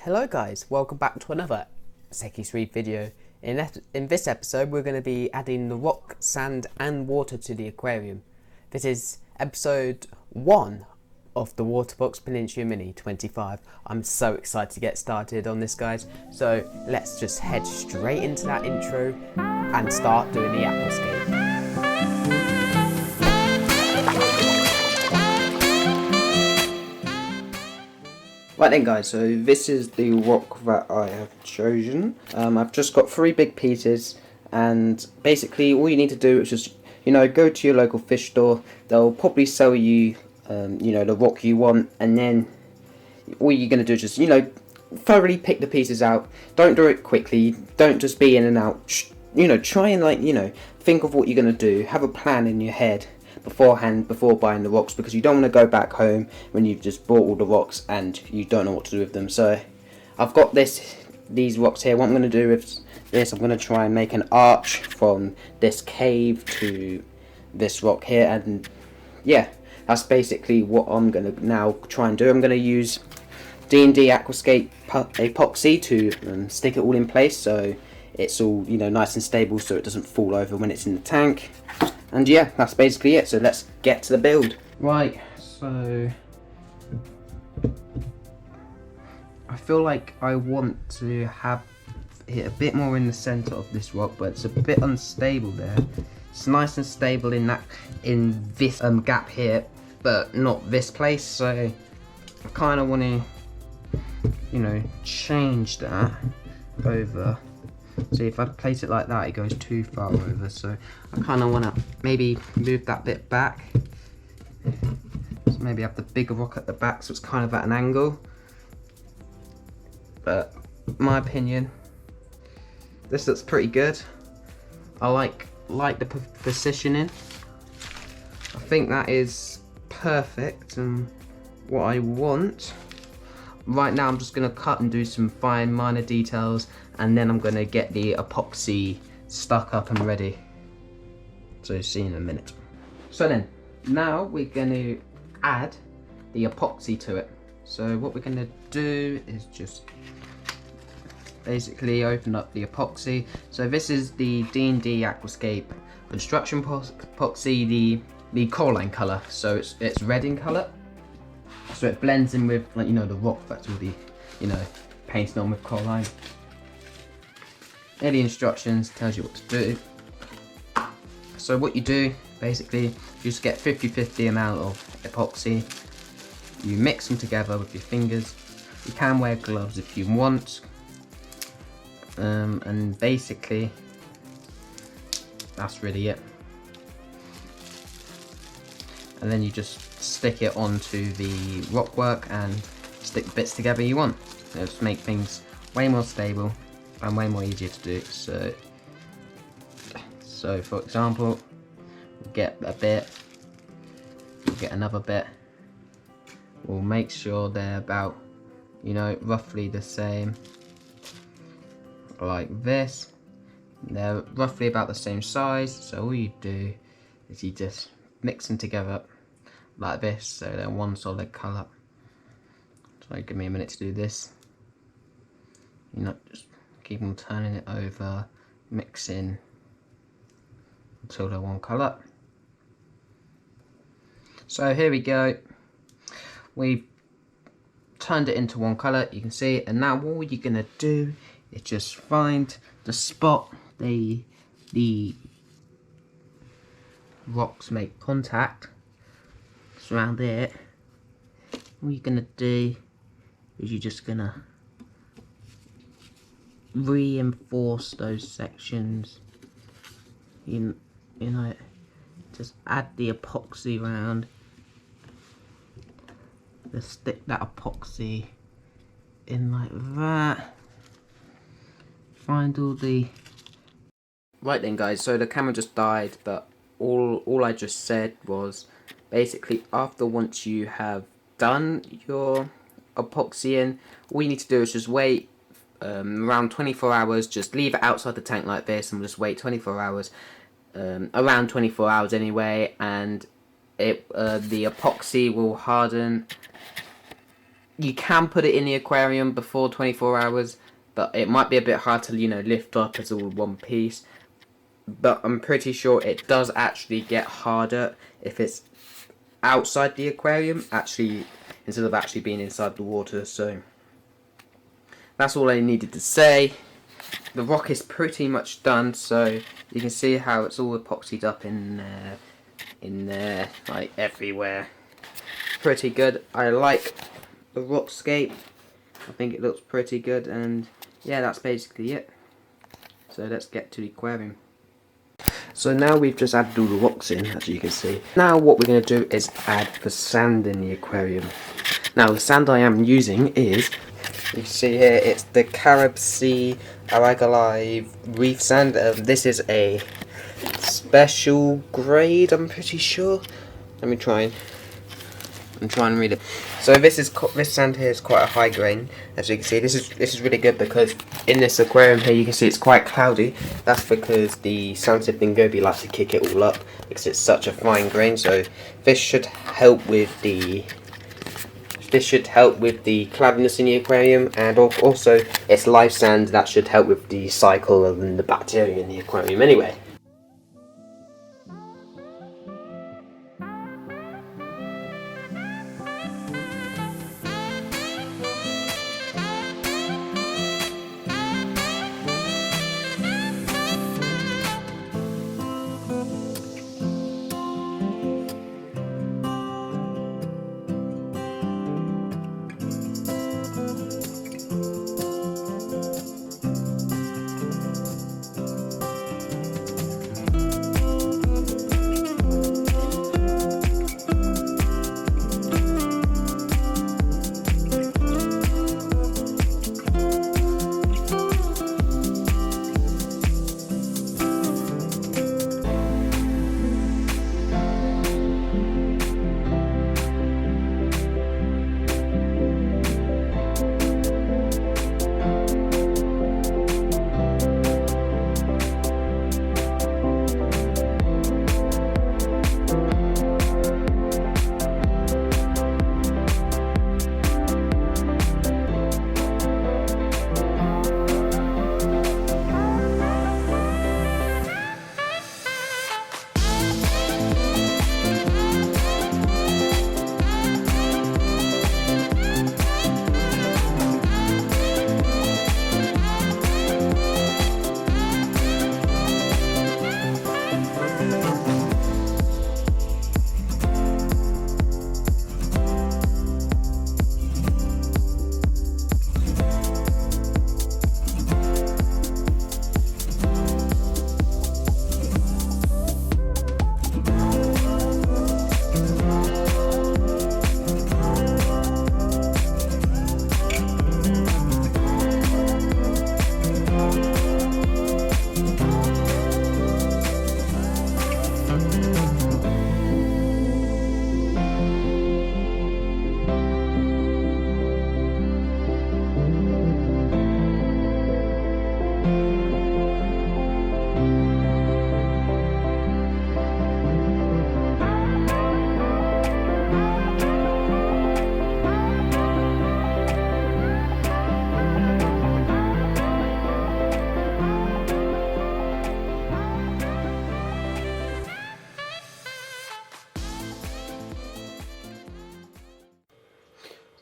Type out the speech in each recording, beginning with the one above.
Hello guys, welcome back to another Reef video. In this episode we're going to be adding the rock, sand and water to the aquarium. This is episode 1 of the Waterbox Peninsula Mini 25. I'm so excited to get started on this guys, so let's just head straight into that intro and start doing the Aquascape. Right then guys, so this is the rock that I have chosen. I've just got 3 big pieces, and basically all you need to do is just, go to your local fish store. They'll probably sell you, the rock you want, and then all you're going to do is just, thoroughly pick the pieces out. Don't do it quickly, don't just be in and out. Try and think of what you're going to do. Have a plan in your head beforehand before buying the rocks, because you don't want to go back home when you've just bought all the rocks and you don't know what to do with them. So I've got these rocks here. What I'm going to do with this, I'm going to try and make an arch from this cave to this rock here, and yeah, that's basically what I'm going to now try and do. I'm going to use D&D Aquascape Epoxy to stick it all in place, so it's all nice and stable, so it doesn't fall over when it's in the tank. And yeah, that's basically it, so let's get to the build. Right, so I feel like I want to have it a bit more in the centre of this rock, but it's a bit unstable there. It's nice and stable in this gap here, but not this place, so I kind of want to change that over. See, if I place it like that, it goes too far over, so I kind of want to maybe move that bit back. So maybe have the bigger rock at the back, so it's kind of at an angle. But in my opinion, this looks pretty good. I like the positioning. I think that is perfect and what I want. Right now I'm just going to cut and do some fine minor details, and then I'm going to get the epoxy stuck up and ready. So see you in a minute. So then, now we're going to add the epoxy to it. So what we're going to do is just basically open up the epoxy. So this is the D&D Aquascape Construction Epoxy, the coralline colour. So it's red in colour. So it blends in with, the rock that's already, painted on with coralline. There, the instructions tells you what to do. So what you do, basically, you just get 50-50 amount of epoxy. You mix them together with your fingers. You can wear gloves if you want. And basically, that's really it. And then you just stick it onto the rockwork and stick the bits together you want. It'll just make things way more stable and way more easier to do. So for example, we'll get a bit, we'll get another bit. We'll make sure they're about, roughly the same, like this. They're roughly about the same size. So all you do is you just mix them together like this, so they're one solid colour. So give me a minute to do this. Just keep on turning it over, mixing until they're one colour. So here we go. We've turned it into one colour, you can see, and now all you're gonna do is just find the spot the rocks make contact. It's around there. All you're gonna do is you're just gonna reinforce those sections. Just add the epoxy around. Just stick that epoxy in like that. Find all the. Right then, guys. So the camera just died, but all I just said was basically once you have done your epoxy in, all you need to do is just wait around 24 hours. Just leave it outside the tank like this and just wait 24 hours, around 24 hours anyway, and the epoxy will harden you can put it in the aquarium before 24 hours, but it might be a bit hard to, lift up as all one piece. But I'm pretty sure it does actually get harder if it's outside the aquarium, actually, instead of actually being inside the water. So that's all I needed to say. The rock is pretty much done, so you can see how it's all epoxied up in there, like everywhere. Pretty good. I like the rock scape. I think it looks pretty good, and yeah, that's basically it. So let's get to the aquarium. So now we've just added all the rocks in, as you can see. Now what we're going to do is add the sand in the aquarium. Now the sand I am using is, you can see here, it's the CaribSea Arag-Alive Reef sand. This is a special grade, I'm pretty sure. Let me try and read it. So this sand here is quite a high grain, as you can see. This is really good because in this aquarium here you can see it's quite cloudy. That's because the sand sifting goby likes to kick it all up because it's such a fine grain. So this should help with the cloudiness in the aquarium, and also it's live sand that should help with the cycle and the bacteria in the aquarium anyway.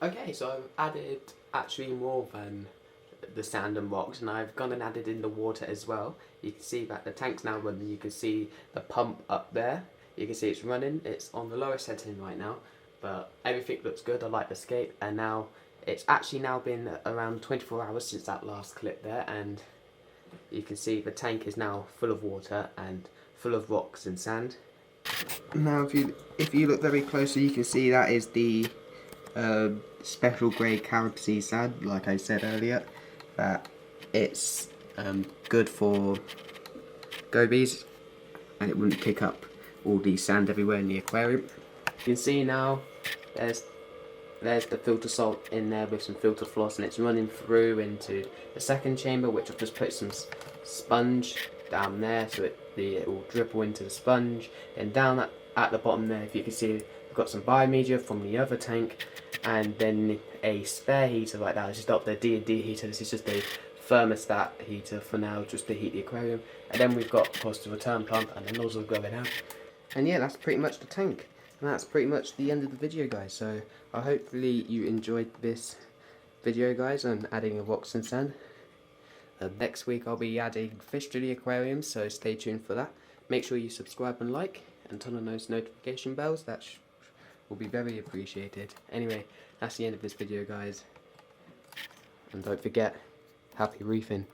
Okay, so I've added actually more than the sand and rocks, and I've gone and added in the water as well. You can see that the tank's now running. You can see the pump up there. You can see it's running. It's on the lowest setting right now, but everything looks good. I like the scape, and now it's actually now been around 24 hours since that last clip there, and you can see the tank is now full of water and full of rocks and sand. Now if you look very closely, you can see that is the special grade CaribSea sand, like I said earlier, that it's good for gobies and it wouldn't pick up all the sand everywhere in the aquarium. You can see now there's the filter salt in there with some filter floss, and it's running through into the second chamber, which I've just put some sponge down there so it will dribble into the sponge, and down at the bottom there, if you can see, we've got some biomedia from the other tank, and then a spare heater like that. It's just up the D&D heater. This is just a thermostat heater for now, just to heat the aquarium. And then we've got, of course, the return pump and the nozzle going out. And yeah, that's pretty much the tank. And that's pretty much the end of the video, guys. So hopefully you enjoyed this video, guys, on adding the rocks and sand. Next week I'll be adding fish to the aquarium, so stay tuned for that. Make sure you subscribe and like, and turn on those notification bells. That will be very appreciated. Anyway, that's the end of this video, guys. And don't forget, happy reefing.